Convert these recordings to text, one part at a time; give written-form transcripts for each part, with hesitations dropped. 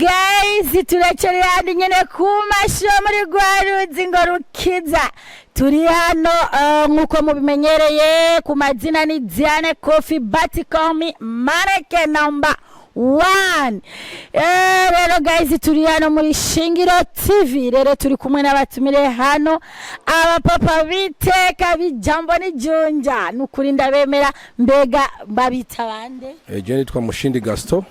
guys, turekere handi nyene ku mashuha muri Rwaruzi ngo rukiza. Turi hano nkuko mubimenyereye ku mazina ni Diane Coffee but call me Mareke number 1. Rero guys, turi hano muri Shingiro TV. Rero turi kumwe n'abatumire hano aba papa biteka bijambo ni junja nukuri ndabemera. Mbega babita bande? Je nitwa Mushindi Gaston.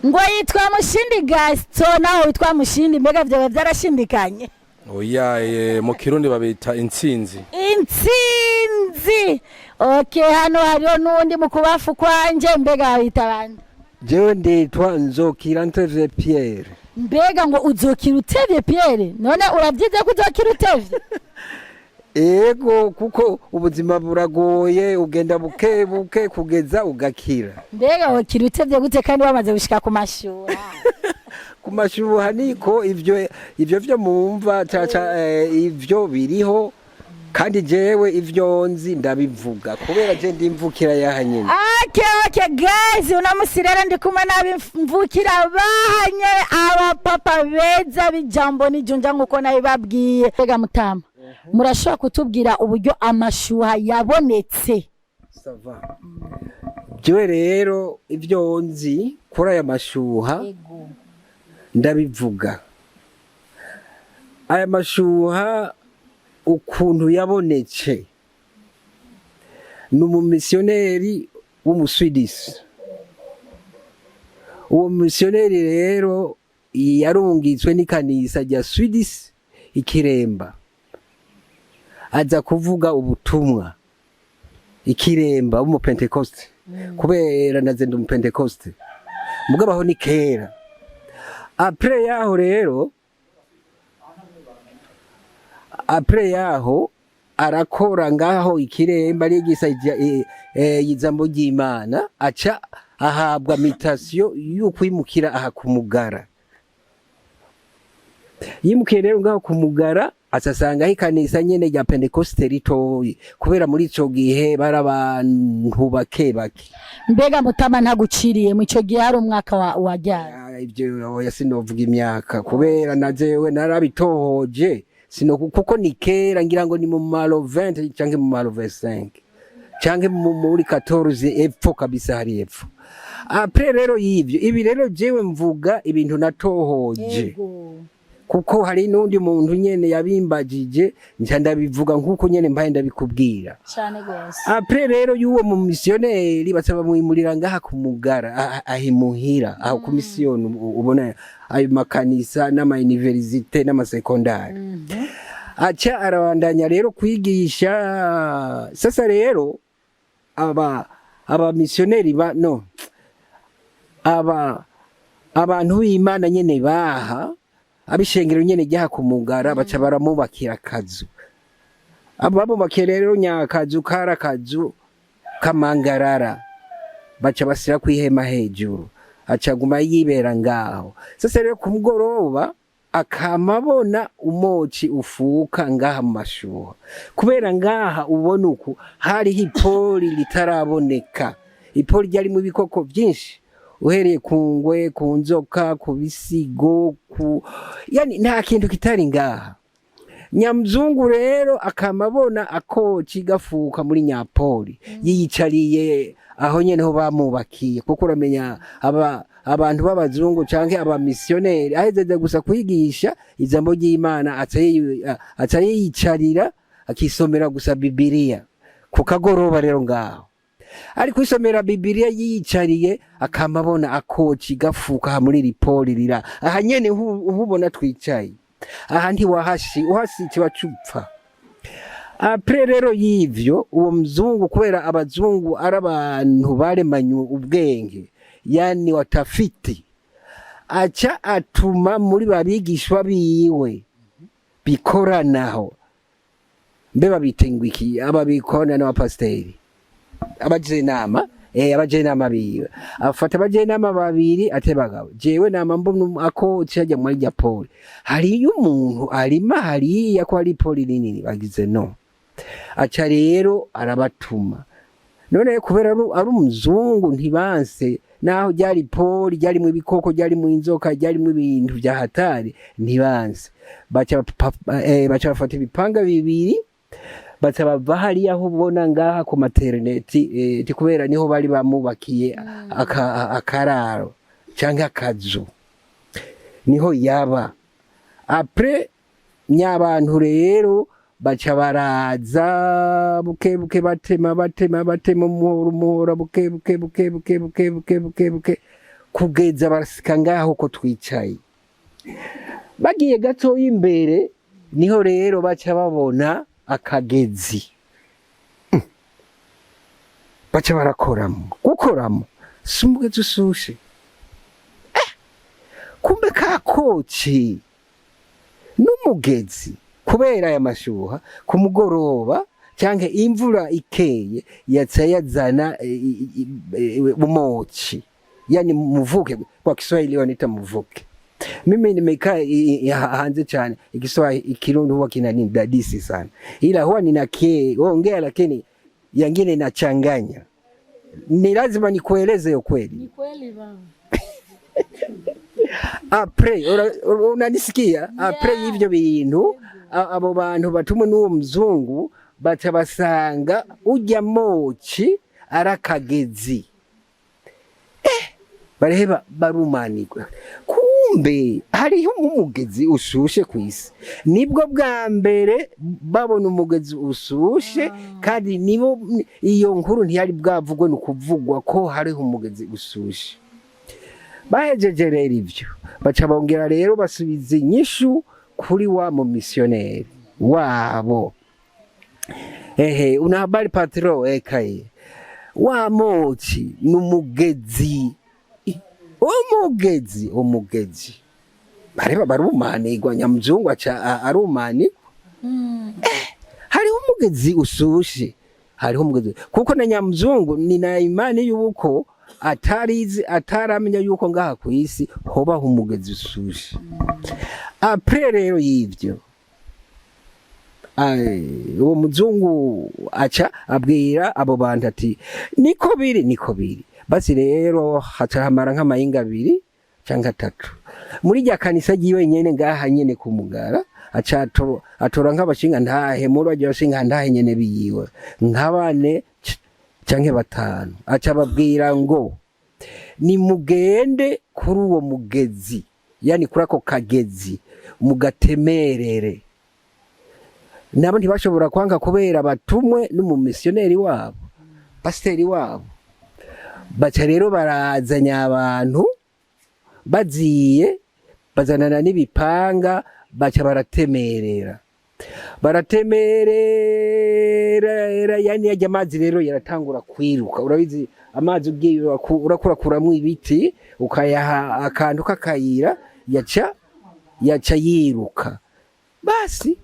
Ngo yitwa Mushindi Gaston, naho witwa Mushindi, mbega byo byarashindikanye? Oya, mu Kirundi babita intsinzi. Intsinzi. Okay, hano hariyo nundi mukubafu kwanje, mbega babita bande? Jewe nditwa Nzokira Ntevye Pierre. Mbega ngo uzokira utevye Pierre? None uravyize ko uzokira utevye? Ego kuko ubuzima buragoye, ugenda buke buke kugeza ugakira. Mbega wokira utevye gute kandi wamaze gushika ku mashuha? Ku mashuha niko ivyo vyo mumva ivyo biriho kandi jewe ivyo nzi ndabivuga kubera je ndimvukira yahanyene. Okay guys, unamusirera ndikuma nabimvukira bahanye aba papa beza bijambo ni junja nkuko nabibabwiye. Mbega Mutama, murashobora kutubwira uburyo amashuha yabonetse? Sava. Jewe rero ivyo nzi kuri aya mashuha ndabivuga. Aya mashuha ukuntu yabonetse n'umumissioneri w'umuswidisi. Uwo missioneri rero yarungitswe n'ikanisa rya Swidisi Ikiremba, aza kuvuga ubutumwa Ikiremba w'umupentekoste kubera naze ndi umupentekoste mugabaho ni kera. Après yaho arakora ngaho Ikiremba rigisa yizambo ry'Imana, aca ahabwa mutation y'ukwimukira aha kumugara. Yimukiye rero ngaho kumugara asasanga ikanisa nyene rya Pentecoste ritoyi kubera muri ico gihe barabantu bake. Mbega Mutama ntaguciriye mu ico gihe hari umwaka wajyana? Ivyo yasinovuga imyaka kubera najewe narabitohoje kuko ni kera, ngira ngo ni mu malo 20 canke mu malo 25 canke muri 14 epfo kabisa, hari epfo. Après rero yivyo ibi rero jewe mvuga ibintu natohoje kuko hari nundi muntu nyene yabimbagije nca ndabivuga nkuko nyene mbaye ndabikubwira cyane gose. Après rero yuwo mu missioneri basaba mwimurira ngaha kumugara ahimuhira aho ku mission, ubona ayo makanisa n'ama université n'ama secondaire. Acha arabandanya rero kwigisha. Sasa rero aba missioneri abantu b'Imana nyene baha abishengero nyene ryaha kumugara baca baramubakira akazu. Ababubakira rero nyakazu karakazu kamangarara baca basira kwihema hejuru, acaguma yibera ngaho. Sasa rero ku mugoroba akamabona umoci ufuka ngaha mu mashuha kubera ngaha ubona uku hari hipoli litaraboneka. Ipoli ryari mu bikoko byinshi, uhereye ku ngwe, ku nzoka, ku bisigo, yani nta kintu kitari ngaha. Nyamzungu rero akamabona akoci gafuka muri nyapoli, yiyicariye aho nyene ho bamubakiye kuko uramenya abantu b'abazungu canke aba missioneri ahezeze gusa kwigisha ijambo ry'Imana aca yiyicarira akisomera gusa Bibiliya ku kagoroba. Rero ngaho ari kwisomera Bibiliya yiyicariye akamabona akoci gafuka muri ripoli rira aha nyene ubona twicaye aha uhasi wacupfa. Après rero yivyo uwo mzungu kubera abazungu arabantu baremanye ubwenge, yani watafiti, acha atuma muri babigishwa biwe bikoranaho. Mbeba bitengwiki ababikona n'abapasteri abajenama biwe afata abajenama babiri atebagabo jewe nama mbona ako cyajya muri rya poli hari umuntu arima hariya ko ari poli nini bagize no. Acha rero arabatuma none kubera ari umuzungu ntibanse naho ryari poli ryari mu bikoko ryari mu inzoka ryari mu ibintu bya hatari ntibanse baca bafata ibipanga bibiri baca bava hariya aho ubona ngaha ku materneti kubera niho bari bamubakiye akararo cyangwa akazu niho yaba apre nyabantu rero baca baraza buke batema umuhora buke kugeza basika ngaho ko twicaye bagiye gato imbere niho rero baca babona akagezi baca gukoramo si umugezi usushe kumbe kakoci n'umugezi kubera aya mashuha ku mugoroba cyangwa imvura ikeye yazana umochi yani mvuke kwa Kiswahili wanaita mvuke. Mimi nimekaa hanze cyane Kiswahili Kirundi huwa kinanidadisi sana, ila huwa ongea lakini yangine nachanganya, ni lazima nikueleze ukweli. Ni kweli baba. Apre unanisikia? Apre hivyo bintu abo bantu batumwe n'uwo mzungu baca basanga ujya mochi arakagezi bareheba barumanirwa, kumbe hariho umugezi ushushe kwisi. Nibwo bwa mbere babona umugezi ushushe kandi nibo iyo nkuru ntiyari bwavugwe n'ukuvugwa ko hariho umugezi ushushe. Bahejeje rero ivyo baca bongera rero basubiza inyishu kuri wa mu missionnaire wabo. Una habari patro ekaye wa mochi n'umugezi umugezi bareba barumanirwa nyamzungu aca arumanirwa. Hariho umugezi usushe, hariho umugezi kuko na nyamzungu ni na imani yuko ataramenya yuko ngaha ku isi hoba umugezi usushe. Apre rero y'ivyo uwo muzungu aca abwira abo bantu ati niko biri basi rero haca hamara nk'amayinga 2 cyangwa 3 muri rya kanisa giwe nyene ngaha nyene ku Mugara. Aca atora nk'abashinga ntahe muri bajya bashinga ntahe nyene biyiwe nk'abane cyangwa 5. Aca babwira ngo ni mugende kuri uwo mugezi, yani kuri ako kagezi mugatemerere. Nabo ntibashobora kwanga kubera batumwe n'umumissionnaire wabo, pasiteri wabo. Baca rero barazanya abantu baziye bazanana n'ibipanga baca baratemerera yani yajya amazi rero yaratangura kwiruka. Urabizi amazi ugiye urakurakuramwe ibiti ukayaha akantu kakayira yaca yiruka. Basi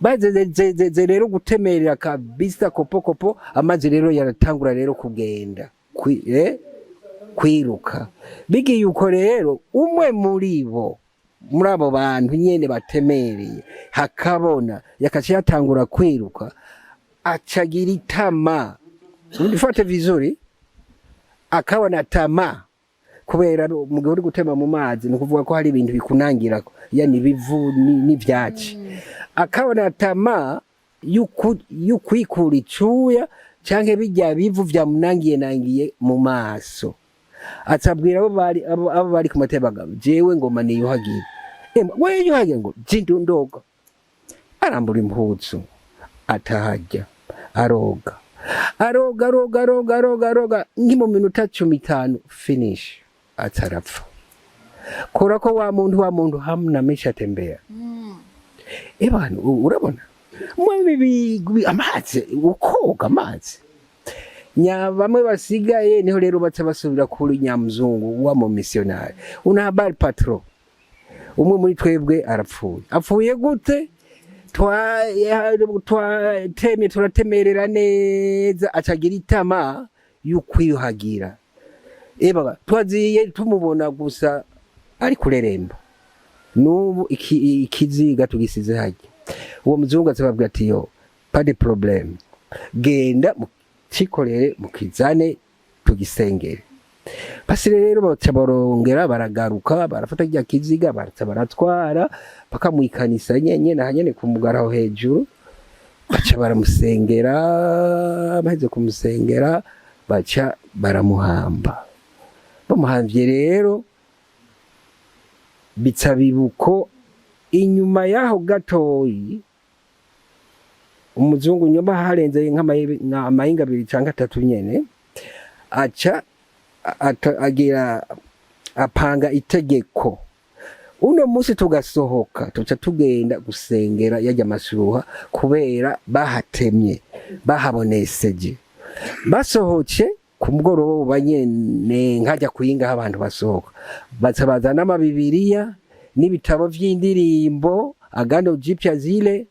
bazeze rero gutemerera kabisa kopo amazi rero yaratangura rero kugenda kwiruka. Bigiye uko rero umwe muri abo bantu nyene batemereye hakabona yakaca yatangura kwiruka acagira itama. Undifate vizuri, akabona tama kubera mu gihe uri gutema mu mazi no kuvuga ko hari ibintu bikunangira yani bivu n'ivyatsi. Akabona tama yukwikura icuya canke bijya bivu vyamunangiye mu maso. Atabwira abo bari ku matebaga jewe ngoma niyuhagira. We yuhagira ngo jindu ndoga. Arambura impuzu atahajya aroga nk'mu minota 15 finish atarapfa. Kora ko wa muntu hamna mesha tembea. Ebana urabona mwe amazi ukoga amazi bamwe basigaye niho rero baca basubira kuri nyamzungu wa mu missionnaire. Una habari patro, umwe muri twebwe apfuye gute? Turatemerera neza acagira itama yukwiyuhagira. Twaziye tumubona gusa ari kureremba. Nubu ikiziga tugisize hajya. Uwo muzungu atababwira ati yo pas de problème, genda cikorere mukizane tugisengere. Basi rero baca barongera baragaruka barafata rya kiziga baratwara bakamwikanisa nyene hanyene kumugaraho hejuru, baca baramusengera, baheze kumusengera baca baramuhamba. Bamuhamvye rero bica bibuko inyuma yaho gatoyi umuzungu nyuma harenze nk'amahinga 2 canke 3 nyene aca agira apanga itegeko. Uno musi tugasohoka tuca tugenda gusengera yajya amashuha kubera bahatemye bahaboneseje. Basohoce ku mugoroba nyene nkajya kuyinga abantu basohoka baza n'amabibiriya n'ibitabo vy'indirimbo agano jipya zile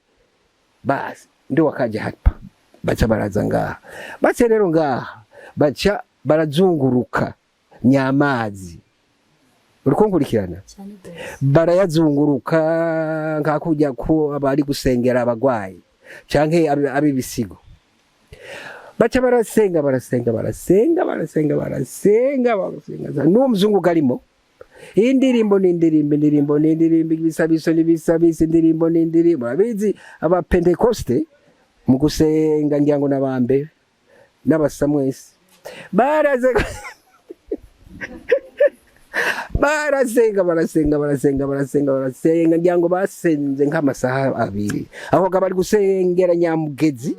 basi ndo wakaje hapa baca baraza ngaha. Baca rero ngaha baca barazunguruka nyamazi uriko nkurikirana barayazunguruka nkakujya ko abari gusengera abagwayi canke abibisigo. Baca barasenga n'uwo muzungu garimo indirimbo n'indirimbo ibisabiso n'ibisabisi indirimbo n'indirimbo. Abizi aba Pentecoste mu gusenga ngirango nabambe n'abasamwesi barasenga ngirango basenze nk'amasaha 2 aho bari gusengera nyamugezi.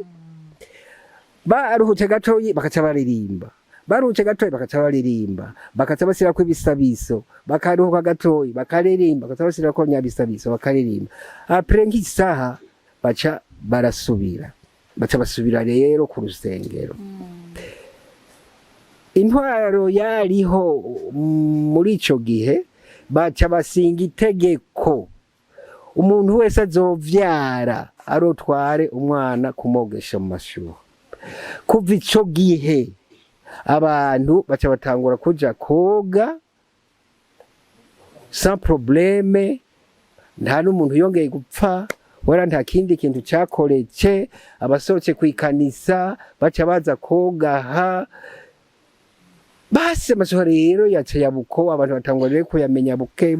Baruhuce gatoyi bakaca baririmba, baruhuce gatoyi bakaca baririmba, bakaca basira ko ibisabiso, bakaruhuka gatoyi bakaririmba, bakaca basira ko nyabisabiso bakaririmba. Après nk'isaha baca basubira rero ku rusengero. Intwaro yariho muri ico gihe baca basinga itegeko umuntu wese azovyara arotware umwana kumogesha mu mashuha. Kuva ico gihe abantu baca batangura kuja koga sans problème, nta n'umuntu yongeye gupfa wera nta kindi kintu cyakoretse. Abasohoce kwikanisa baca baza kogaha. Base amashuha rero yaca yabuko abantu batangura rero kuyamenya buke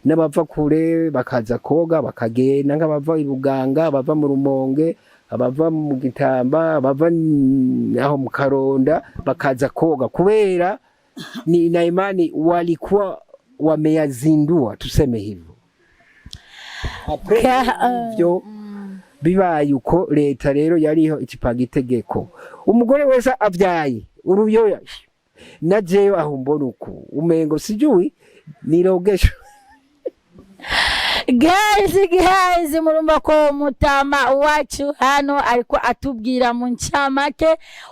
n'abava kure bakaza koga bakagenda nk'abava i Buganga, abava mu Rumonge, abava mu Gitamba, abava aho mu Karonda bakaza koga kubera ni na imani walikuwa wameyazindua, tuseme hivyo. Byo bibaye uko leta rero yariho ikipanga itegeko umugore wese avyaye uruyoya najeyo aho mbona uko umengo sijui nirogesha. Guys murumva ko mutama wacu hano ariko atubwira mu ncamake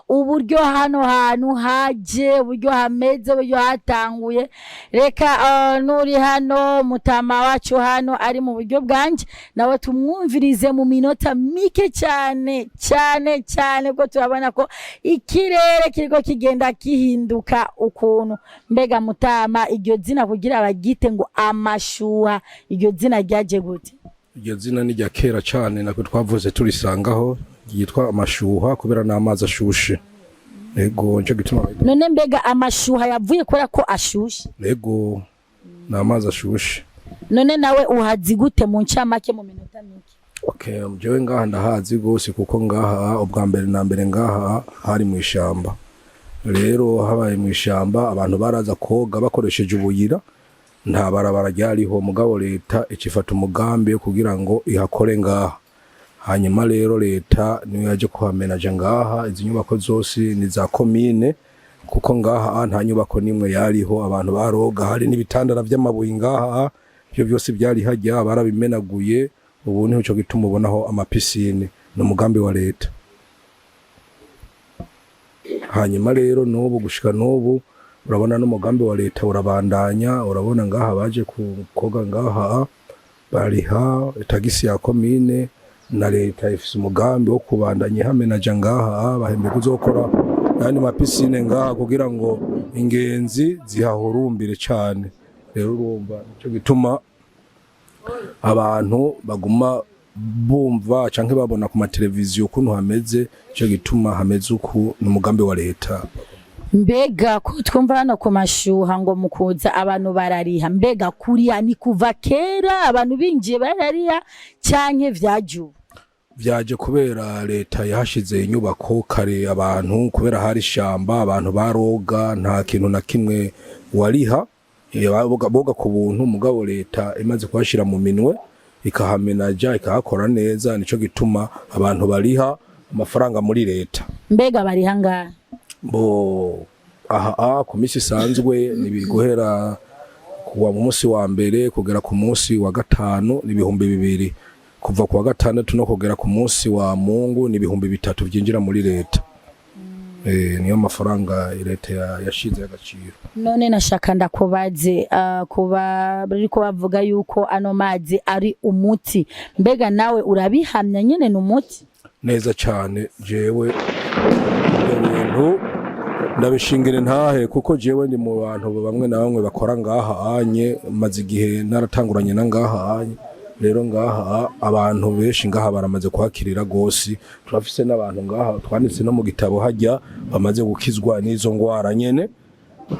uburyo hano hantu haje, uburyo hameze, uburyo hatanguye. Reka nuri hano mutama wacu hano ari mu buryo bwanje nawe tumwumvirize mu minota mike cyane ko turabona ko ikirere kiriko kigenda kihinduka ukuntu. Mbega mutama iryo zina kugira abagite ngo amashuha iryo zina ryaje gute? Iryo zina ni rya kera cyane nako twavuze turisangaho yitwa amashuha kubera n'amazi ashushe. Ego nje gituma. None mbega amashuha yavuye kora ko ashushe? Ego n'amazi ashushe. None nawe uhazi gute mu ncamake mu minota mike? Okay, mjewe ngaha ndahazi gose kuko ngaha ubwa mbere na mbere ngaha hari mu ishamba. Rero habaye mu ishamba abantu baraza koga bakoresheje ubuyira. Nta barabara ryariho mugabo leta ikifata umugambi kugira ngo ihakore ngaha. Hanyuma rero leta niyo yaje kuhamenaje ngaha. Izi nyubako zose ni za commune kuko ngaha nta nyubako nimwe yariho. Abantu baroga hari n'ibitandara by'amabuye ngaha, byo byose byari hajya barabimenaguye. Ubu niho cyo gituma ubonaho amapisine no mugambi wa leta. Hanyuma rero n'ubu gushika n'ubu urabona n'umugambi wa leta urabandanya. Urabona ngaha baje koga ngaha bariha tagisi ya commune na leta ifise umugambi wo kubandanya hamenaje ngaha bahembe kuzokora yani mapisine ngaha kugira ngo ingenzi zihahurumbire cyane. Rero urumva cyo gituma abantu baguma bumva canke babona ku mateleviziyo ukuntu hameze cyo gituma hameze uku n'umugambi wa leta. Mbega ko twumva hano ku mashuha ngo mukuza abantu barariha, mbega kuriya ni kuva kera abantu binjiye barariha canke vyaje kubera leta yahashize inyubako kare abantu kubera hari shamba abantu baroga nta kintu na kimwe wariha boga ku buntu mugabo leta imaze kubashira mu minwe ikahamenaja ikahakora neza nico gituma abantu bariha amafaranga muri leta. Mbega bariha ngahe? Bo ku misi isanzwe nibiguhera kuwa mu munsi wa mbere kugera ku munsi wa gatanu ni 200, kuva ku wa gatandatu no kugera ku munsi wa Mungu ni 300 byinjira muri leta. Niyo mafaranga leta yashize agaciro. None nashaka ndakubaze kuba bariko bavuga yuko ano mazi ari umuti, mbega nawe urabihamya nyene n'umuti? Neza cyane jewe ibintu ndabishingire ntahe kuko jewe ndi mu bantu bamwe na bamwe bakora ngaha anye maze igihe naratanguranye na ngaha anye. Rero ngaha abantu benshi ngaha baramaze kuhakirira gose, turafise n'abantu ngaha twanditse no mu gitabo hajya bamaze gukizwa n'izo ngwara nyene.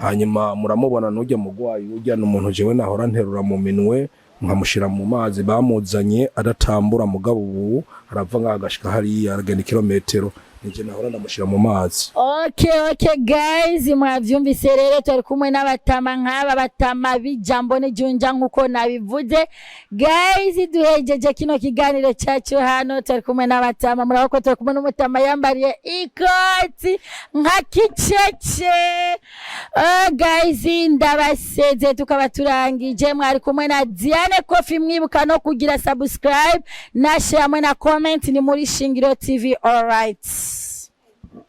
Hanyuma muramubona n'ujya mugwayi ujya n'umuntu jewe nahora nterura mu minwe nkamushira mu mazi bamuzanye adatambura mugabo ubu arava ngaha agashika hariya aragenda kilometero nije nahora ndamushira mu mazi. Okay guys, mwavyumvise rero turi kumwe n'abatama nk'aba batama bijambo n'ijunja nkuko nabivuze. Guys, duhejeje kino kiganiro cyacu hano turi kumwe n'abatama, murako turi kumwe n'umutama yambariye ikoti nka kicece. Guys, ndabaseze tukaba turangije, mwari kumwe na Diane Coffee, mwibuka no kugira subscribe na share na comment, ni muri Shingiro TV. All right.